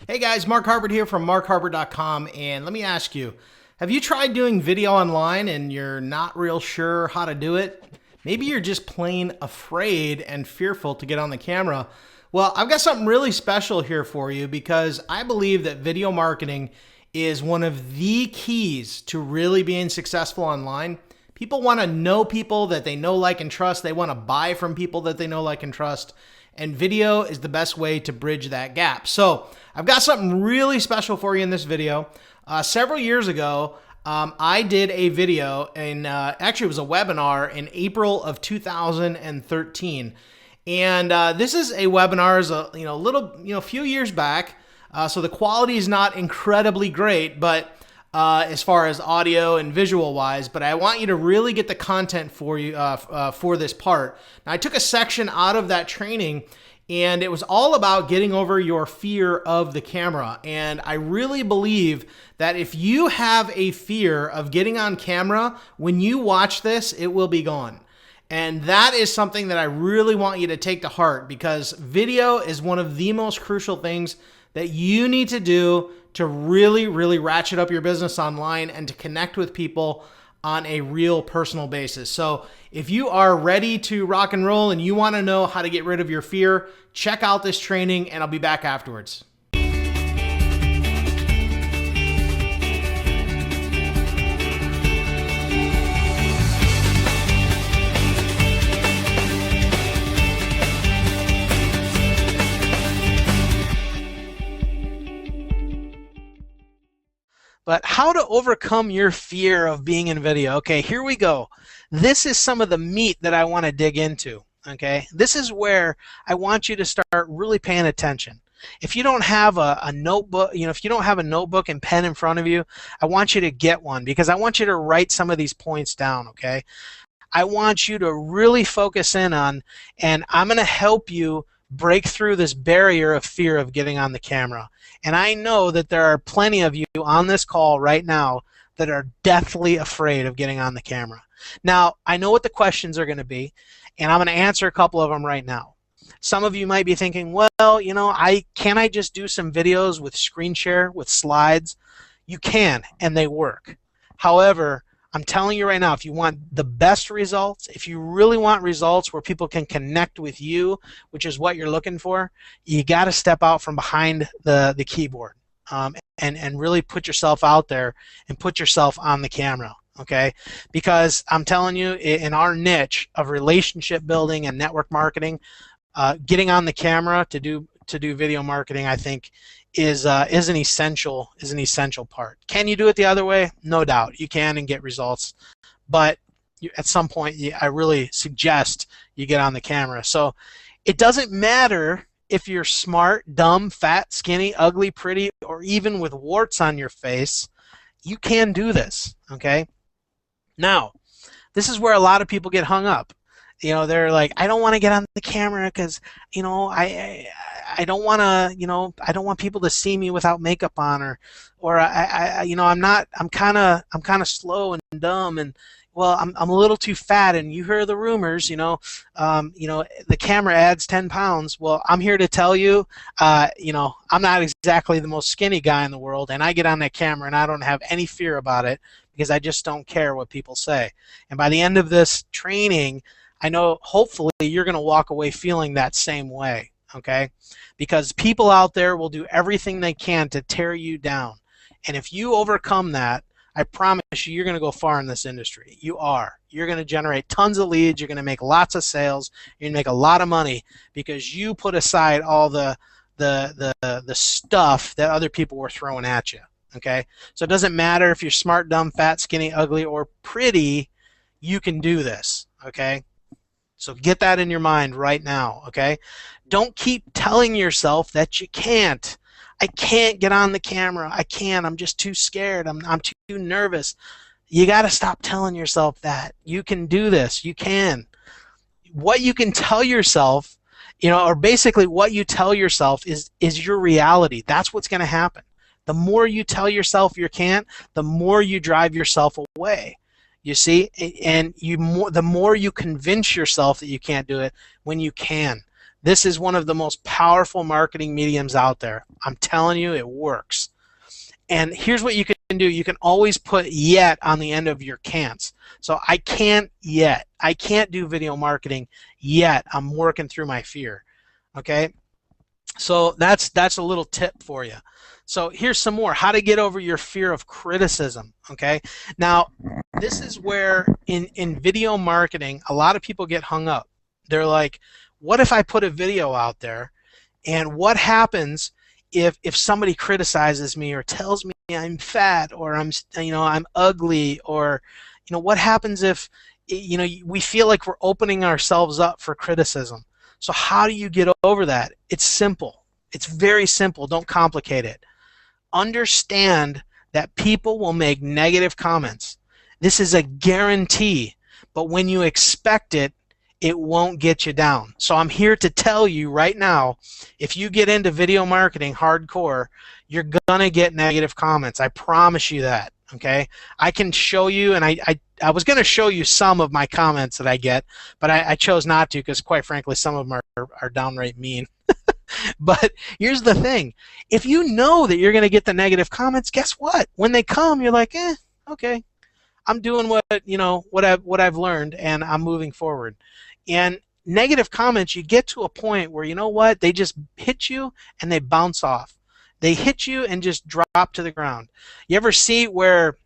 Hey guys, Mark Harbert here from markharbert.com, and let me ask you, have you tried doing video online and you're not real sure how to do it? Maybe you're just plain afraid and fearful to get on the camera. Well, I've got something really special here for you because I believe that video marketing is one of the keys to really being successful online. People want to know people that they know, like, and trust. They want to buy from people that they know, like, and trust. And video is the best way to bridge that gap. So I've got something really special for you in this video. Several years ago, I did a video, and actually it was a webinar in April of 2013. And this is a webinar, is a few years back. So the quality is not incredibly great, but as far as audio and visual wise, but I want you to really get the content for you for this part. Now, I took a section out of that training, and it was all about getting over your fear of the camera. And I really believe that if you have a fear of getting on camera, when you watch this, it will be gone. And that is something that I really want you to take to heart, because video is one of the most crucial things that you need to do to really, really ratchet up your business online and to connect with people on a real personal basis. So if you are ready to rock and roll and you want to know how to get rid of your fear, check out this training and I'll be back afterwards. But how to overcome your fear of being in video. Okay, here we go. This is some of the meat that I want to dig into. Okay, this is where I want you to start really paying attention. If you don't have a notebook, if you don't have a notebook and pen in front of you, I want you to get one, because I want you to write some of these points down. Okay, I want you to really focus in on, and I'm going to help you break through this barrier of fear of getting on the camera. And I know that there are plenty of you on this call right now that are deathly afraid of getting on the camera. Now, I know what the questions are going to be, and I'm going to answer a couple of them right now. Some of you might be thinking, well, can't I just do some videos with screen share, with slides? You can, and they work. However, I'm telling you right now, if you want the best results, if you really want results where people can connect with you, which is what you're looking for, you got to step out from behind the keyboard and really put yourself out there and put yourself on the camera, okay? Because I'm telling you, in our niche of relationship building and network marketing, getting on the camera to do video marketing, I think, is an essential part. Can you do it the other way? No doubt you can and get results, but at some point I really suggest you get on the camera. So it doesn't matter if you're smart, dumb, fat, skinny, ugly, pretty, or even with warts on your face. You can do this. Okay, now this is where a lot of people get hung up. They're like, I don't want to get on the camera because I don't want to, I don't want people to see me without makeup on, or I'm kind of slow and dumb, and well, I'm a little too fat, and you hear the rumors, the camera adds 10 pounds. Well, I'm here to tell you, I'm not exactly the most skinny guy in the world, and I get on that camera and I don't have any fear about it because I just don't care what people say. And by the end of this training, I know hopefully you're going to walk away feeling that same way. Okay, because people out there will do everything they can to tear you down, and if you overcome that, I promise you're going to go far in this industry. You're going to generate tons of leads, you're going to make lots of sales, you're going to make a lot of money because you put aside all the stuff that other people were throwing at you. Okay, so it doesn't matter if you're smart, dumb, fat, skinny, ugly, or pretty, you can do this. Okay, so get that in your mind right now. Okay, don't keep telling yourself that you can't. I can't get on the camera. I can't. I'm just too scared. I'm too nervous. You got to stop telling yourself that. You can do this. You can. What you can tell yourself, or basically what you tell yourself is your reality. That's what's going to happen. The more you tell yourself you can't, the more you drive yourself away. You see, and the more you convince yourself that you can't do it when you can. This is one of the most powerful marketing mediums out there. I'm telling you, it works. And here's what you can do. You can always put yet on the end of your can'ts. So I can't yet. I can't do video marketing yet. I'm working through my fear. Okay? So that's a little tip for you. So here's some more. How to get over your fear of criticism. Okay? Now, this is where in video marketing, a lot of people get hung up. They're like, what if I put a video out there, and what happens if somebody criticizes me or tells me I'm fat, or I'm ugly, or what happens if we feel like we're opening ourselves up for criticism? So how do you get over that? It's simple. It's very simple. Don't complicate it. Understand that people will make negative comments. This is a guarantee, but when you expect it, it won't get you down. So I'm here to tell you right now, if you get into video marketing hardcore, you're gonna get negative comments. I promise you that. Okay, I can show you, and I was going to show you some of my comments that I get, but I chose not to, because quite frankly some of them are downright mean. But here's the thing. If you know that you're going to get the negative comments, guess what? When they come, you're like, okay, I'm doing what I've learned, and I'm moving forward. And negative comments, you get to a point where, you know what, they just hit you and they bounce off. They hit you and just drop to the ground. You ever see where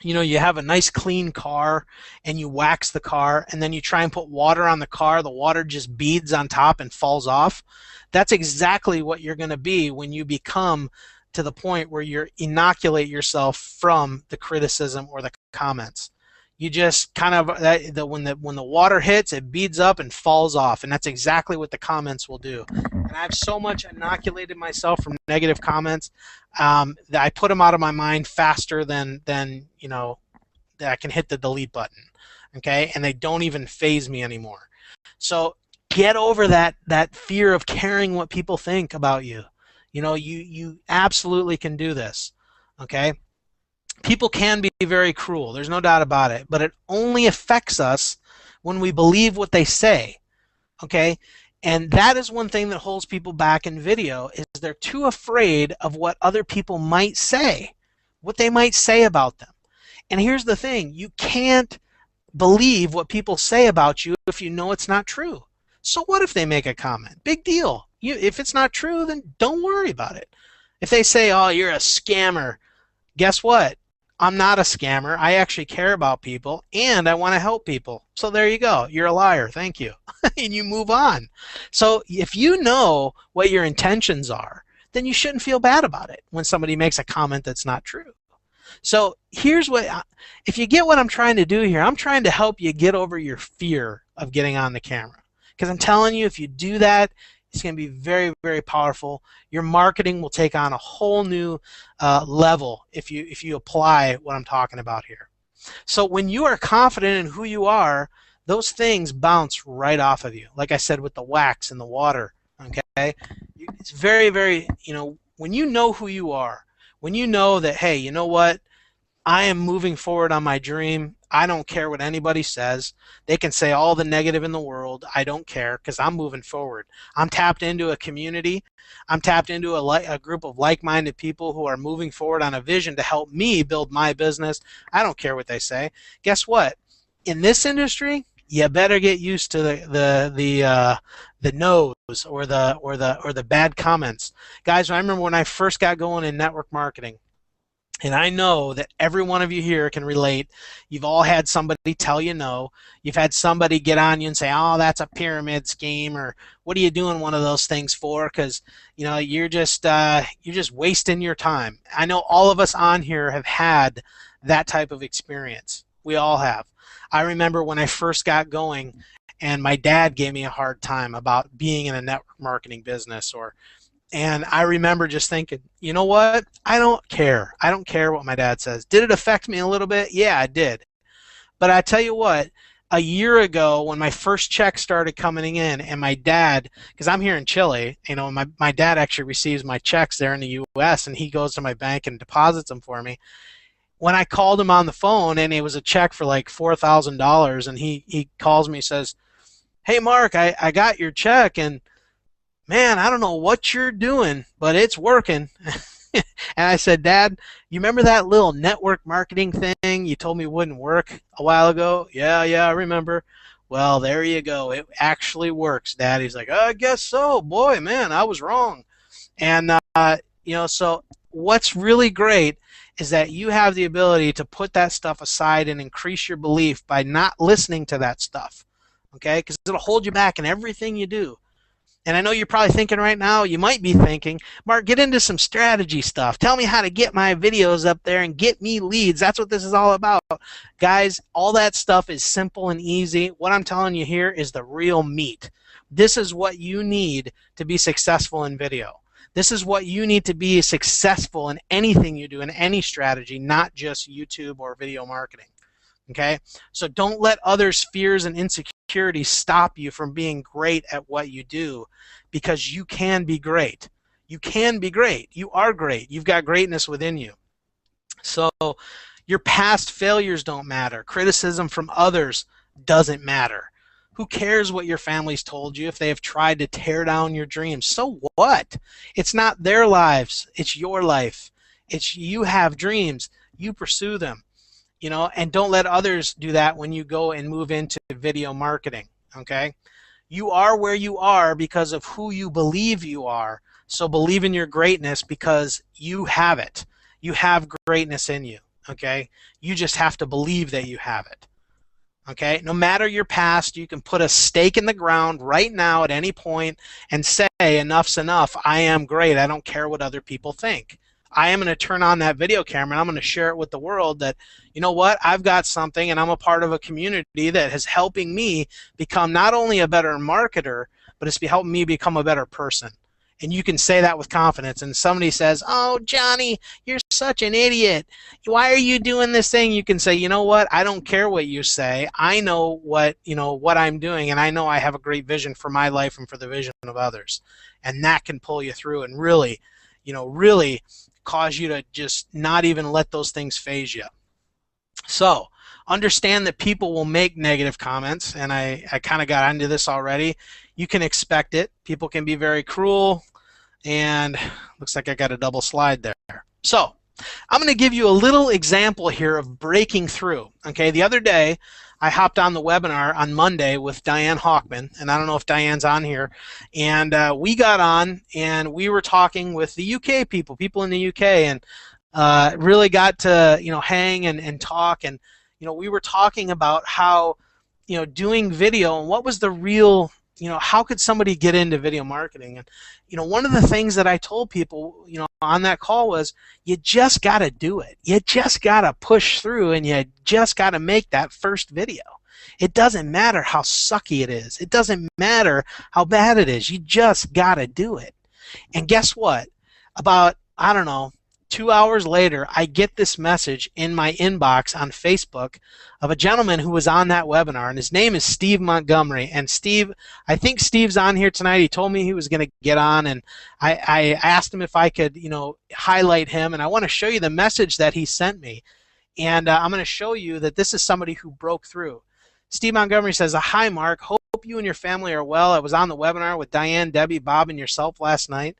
you have a nice clean car and you wax the car, and then you try and put water on the car, the water just beads on top and falls off? That's exactly what you're going to be when you become to the point where you inoculate yourself from the criticism or the comments. You just kind of, when the water hits, it beads up and falls off, and that's exactly what the comments will do. And I've so much inoculated myself from negative comments that I put them out of my mind faster than that I can hit the delete button. Okay, and they don't even faze me anymore. So get over that fear of caring what people think about you. You absolutely can do this. Okay. People can be very cruel, there's no doubt about it, but it only affects us when we believe what they say. Okay? And that is one thing that holds people back in video, is they're too afraid of what other people might say, what they might say about them. And here's the thing, you can't believe what people say about you if you know it's not true. So what if they make a comment? Big deal. If it's not true, then don't worry about it. If they say, oh, you're a scammer, guess what? I'm not a scammer. I actually care about people, and I want to help people. So there you go. You're a liar. Thank you. And you move on. So if you know what your intentions are, then you shouldn't feel bad about it when somebody makes a comment that's not true. So here's if you get what I'm trying to do here, I'm trying to help you get over your fear of getting on the camera. Because I'm telling you, if you do that, it's going to be very, very powerful. Your marketing will take on a whole new level if you apply what I'm talking about here. So when you are confident in who you are, those things bounce right off of you. Like I said with the wax and the water. Okay, it's very, very, when you know who you are, when you know that, hey, you know what, I am moving forward on my dream. I don't care what anybody says. They can say all the negative in the world. I don't care, because I'm moving forward. I'm tapped into a community. I'm tapped into a group of like-minded people who are moving forward on a vision to help me build my business. I don't care what they say. Guess what? In this industry, you better get used to the no's or the bad comments. Guys, I remember when I first got going in network marketing, and I know that every one of you here can relate. You've all had somebody tell you no. You've had somebody get on you and say, oh, that's a pyramid scheme, or what are you doing one of those things for? Because you're just wasting your time. I know all of us on here have had that type of experience. We all have. I remember when I first got going, and my dad gave me a hard time about being in a network marketing business, and I remember just thinking, you know what? I don't care. I don't care what my dad says. Did it affect me a little bit? Yeah, it did. But I tell you what, a year ago when my first check started coming in, and my dad, because I'm here in Chile, my dad actually receives my checks there in the U.S., and he goes to my bank and deposits them for me. When I called him on the phone, and it was a check for like $4,000, and he calls me and says, hey, Mark, I got your check, and man, I don't know what you're doing, but it's working. And I said, Dad, you remember that little network marketing thing you told me wouldn't work a while ago? Yeah, I remember. Well, there you go. It actually works, Dad. He's like, I guess so. Boy, man, I was wrong. And, so what's really great is that you have the ability to put that stuff aside and increase your belief by not listening to that stuff. Okay? Because it'll hold you back in everything you do. And I know you're probably thinking right now, you might be thinking, Mark, get into some strategy stuff. Tell me how to get my videos up there and get me leads. That's what this is all about. Guys, all that stuff is simple and easy. What I'm telling you here is the real meat. This is what you need to be successful in video. This is what you need to be successful in anything you do, in any strategy, not just YouTube or video marketing. Okay? So don't let others' fears and insecurities stop you from being great at what you do, because you can be great. You can be great. You are great. You've got greatness within you. So your past failures don't matter. Criticism from others doesn't matter. Who cares what your family's told you if they have tried to tear down your dreams? So what? It's not their lives. It's your life. You have dreams. You pursue them. And don't let others do that when you go and move into video marketing. Okay? You are where you are because of who you believe you are. So believe in your greatness, because you have it. You have greatness in you. Okay? You just have to believe that you have it. Okay? No matter your past, you can put a stake in the ground right now at any point and say, enough's enough. I am great. I don't care what other people think. I am going to turn on that video camera and I'm going to share it with the world that, you know what, I've got something, and I'm a part of a community that is helping me become not only a better marketer, but it's helping me become a better person. And you can say that with confidence. And somebody says, oh, Johnny, you're such an idiot. Why are you doing this thing? You can say, you know what? I don't care what you say. I know what I'm doing, and I know I have a great vision for my life and for the vision of others. And that can pull you through and really cause you to just not even let those things phase you. So understand that people will make negative comments, and I kind of got into this already. You can expect it. People can be very cruel, and looks like I got a double slide there. So I'm going to give you a little example here of breaking through. Okay, the other day I hopped on the webinar on Monday with Diane Hawkman, and I don't know if Diane's on here, and we got on and we were talking with the UK people in the UK, and really got to hang and talk, and we were talking about how doing video and what was the real how could somebody get into video marketing. And one of the things that I told people on that call was, you just got to do it. You just got to push through, and you just got to make that first video. It doesn't matter how sucky it is. It doesn't matter how bad it is. You just got to do it. And guess what? About, I don't know, 2 hours later, I get this message in my inbox on Facebook of a gentleman who was on that webinar, and his name is Steve Montgomery. And Steve, I think Steve's on here tonight. He told me he was going to get on, and I asked him if I could, highlight him, and I want to show you the message that he sent me. And I'm going to show you that this is somebody who broke through. Steve Montgomery says, hi, Mark. Hope you and your family are well. I was on the webinar with Diane, Debbie, Bob, and yourself last night.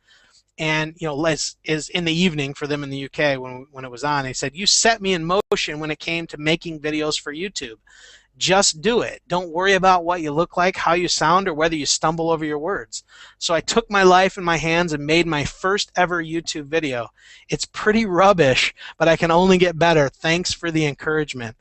And is in the evening for them in the UK when it was on. He said, you set me in motion when it came to making videos for YouTube. Just do it. Don't worry about what you look like, how you sound, or whether you stumble over your words. So I took my life in my hands and made my first ever YouTube video. It's pretty rubbish, but I can only get better. Thanks for the encouragement.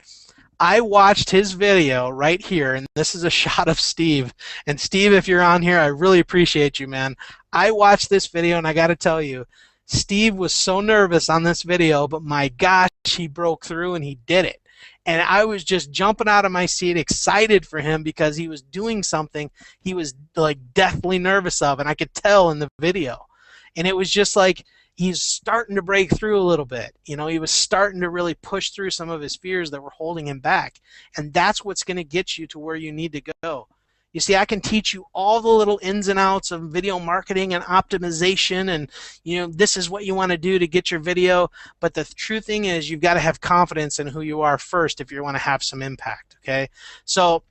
I watched his video right here, and this is a shot of Steve. And Steve, if you're on here, I really appreciate you, man. I watched this video, and I got to tell you, Steve was so nervous on this video, but my gosh, he broke through and he did it. And I was just jumping out of my seat, excited for him, because he was doing something he was like deathly nervous of, and I could tell in the video. And it was just like, he's starting to break through a little bit. He was starting to really push through some of his fears that were holding him back. And that's what's going to get you to where you need to go. You see, I can teach you all the little ins and outs of video marketing and optimization, and this is what you want to do to get your video. But the true thing is, you've got to have confidence in who you are first if you want to have some impact. Okay, so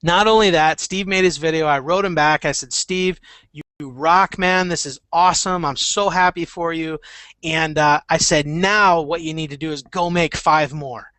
not only that, Steve made his video. I wrote him back. I said, Steve, you rock, man. This is awesome. I'm so happy for you. And I said, now what you need to do is go make 5 more.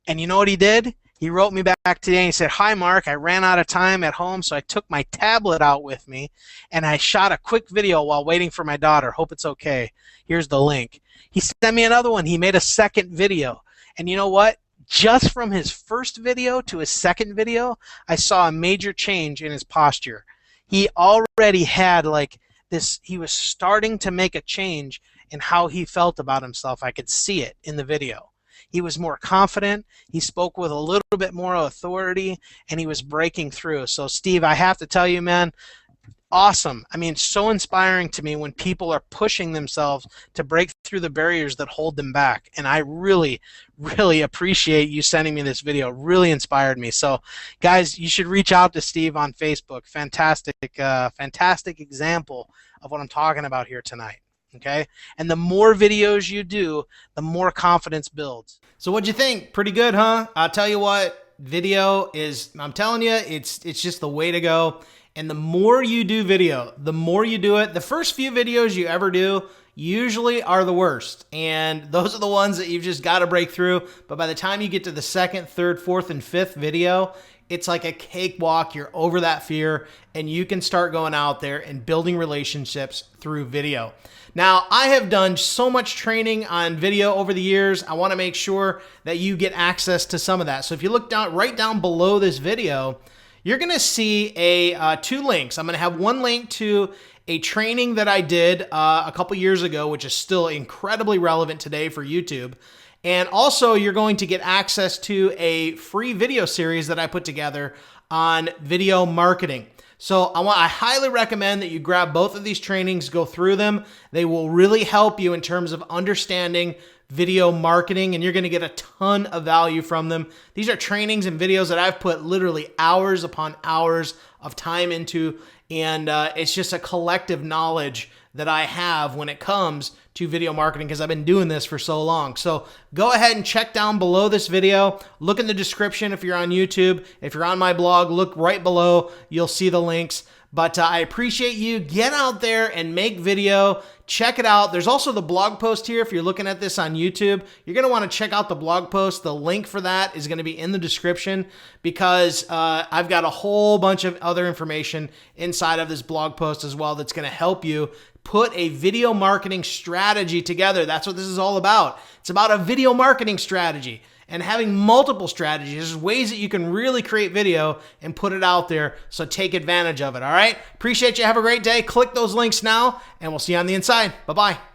And you know what he did? He wrote me back today and he said, "Hi, Mark. I ran out of time at home, so I took my tablet out with me, and I shot a quick video while waiting for my daughter. Hope it's okay. Here's the link." He sent me another one. He made a second video. And you know what? Just from his first video to his second video, I saw a major change in his posture. He already had like this, he was starting to make a change in how he felt about himself. I could see it in the video. He was more confident, he spoke with a little bit more authority, and he was breaking through. So Steve, I have to tell you, man, awesome. I mean, so inspiring to me when people are pushing themselves to break through the barriers that hold them back. And I really, really appreciate you sending me this video. It really inspired me. So guys, you should reach out to Steve on Facebook. Fantastic, fantastic example of what I'm talking about here tonight. Okay, and the more videos you do, the more confidence builds. So what'd you think? Pretty good, huh? I'll tell you what, video is, I'm telling you, it's just the way to go. And the more you do video, the more you do it, the first few videos you ever do usually are the worst. And those are the ones that you've just got to break through. But by the time you get to the second, third, fourth, and fifth video, it's like a cakewalk. You're over that fear, and you can start going out there and building relationships through video. Now, I have done so much training on video over the years. I want to make sure that you get access to some of that. So if you look down right down below this video, you're going to see two links. I'm going to have one link to a training that I did a couple years ago, which is still incredibly relevant today for YouTube. And also, you're going to get access to a free video series that I put together on video marketing. So I highly recommend that you grab both of these trainings, go through them. They will really help you in terms of understanding video marketing, and you're going to get a ton of value from them. These are trainings and videos that I've put literally hours upon hours of time into, and it's just a collective knowledge that I have when it comes to video marketing because I've been doing this for so long. So go ahead and check down below this video. Look in the description if you're on YouTube. If you're on my blog, look right below. You'll see the links. But I appreciate you. Get out there and make video. Check it out. There's also the blog post here. If you're looking at this on YouTube, you're going to want to check out the blog post. The link for that is going to be in the description because I've got a whole bunch of other information inside of this blog post as well that's going to help you put a video marketing strategy together. That's what this is all about. It's about a video marketing strategy and having multiple strategies. There's ways that you can really create video and put it out there, so take advantage of it, all right? Appreciate you. Have a great day. Click those links now, and we'll see you on the inside. Bye-bye.